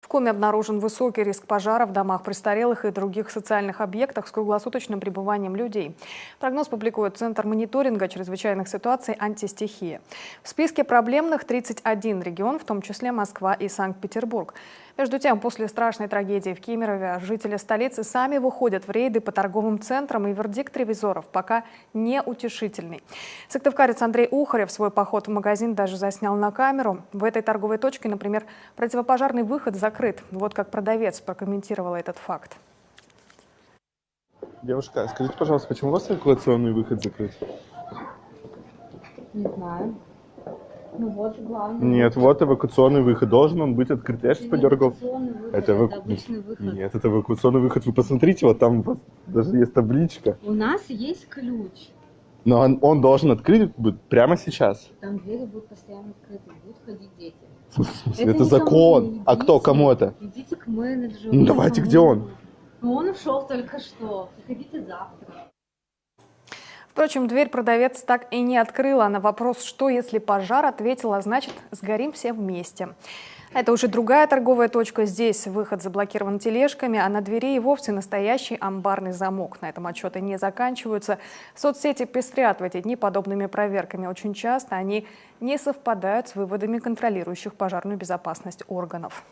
В Коми обнаружен высокий риск пожара в домах престарелых и других социальных объектах с круглосуточным пребыванием людей. Прогноз публикует Центр мониторинга чрезвычайных ситуаций «Антистихия». В списке проблемных 31 регион, в том числе Москва и Санкт-Петербург. Между тем, после страшной трагедии в Кемерове жители столицы сами выходят в рейды по торговым центрам, и вердикт ревизоров пока неутешительный. Сыктывкарец Андрей Ухарев свой поход в магазин даже заснял на камеру. В этой торговой точке, например, противопожарный выход закрыт. Вот как продавец прокомментировала этот факт. Девушка, скажите, пожалуйста, почему у вас эвакуационный выход закрыт? Не знаю. Ну вот, главное. Нет, вот эвакуационный выход. Должен он быть открыт. Я сейчас подергал. Это обычный выход. Нет, это эвакуационный выход. Вы посмотрите, вот там вот даже есть табличка. У нас есть ключ. Но он должен открыть быть прямо сейчас. Там двери будут постоянно открыты, будут ходить дети. В смысле, это закон. А кто, кому это? Идите к менеджеру. Ну давайте, где он? Ну он ушел только что. Приходите завтра. Впрочем, дверь продавец так и не открыла. На вопрос, что если пожар, ответила: значит, сгорим все вместе. Это уже другая торговая точка. Здесь выход заблокирован тележками, а на двери и вовсе настоящий амбарный замок. На этом отчеты не заканчиваются. Соцсети пестрят в эти дни подобными проверками. Очень часто они не совпадают с выводами контролирующих пожарную безопасность органов.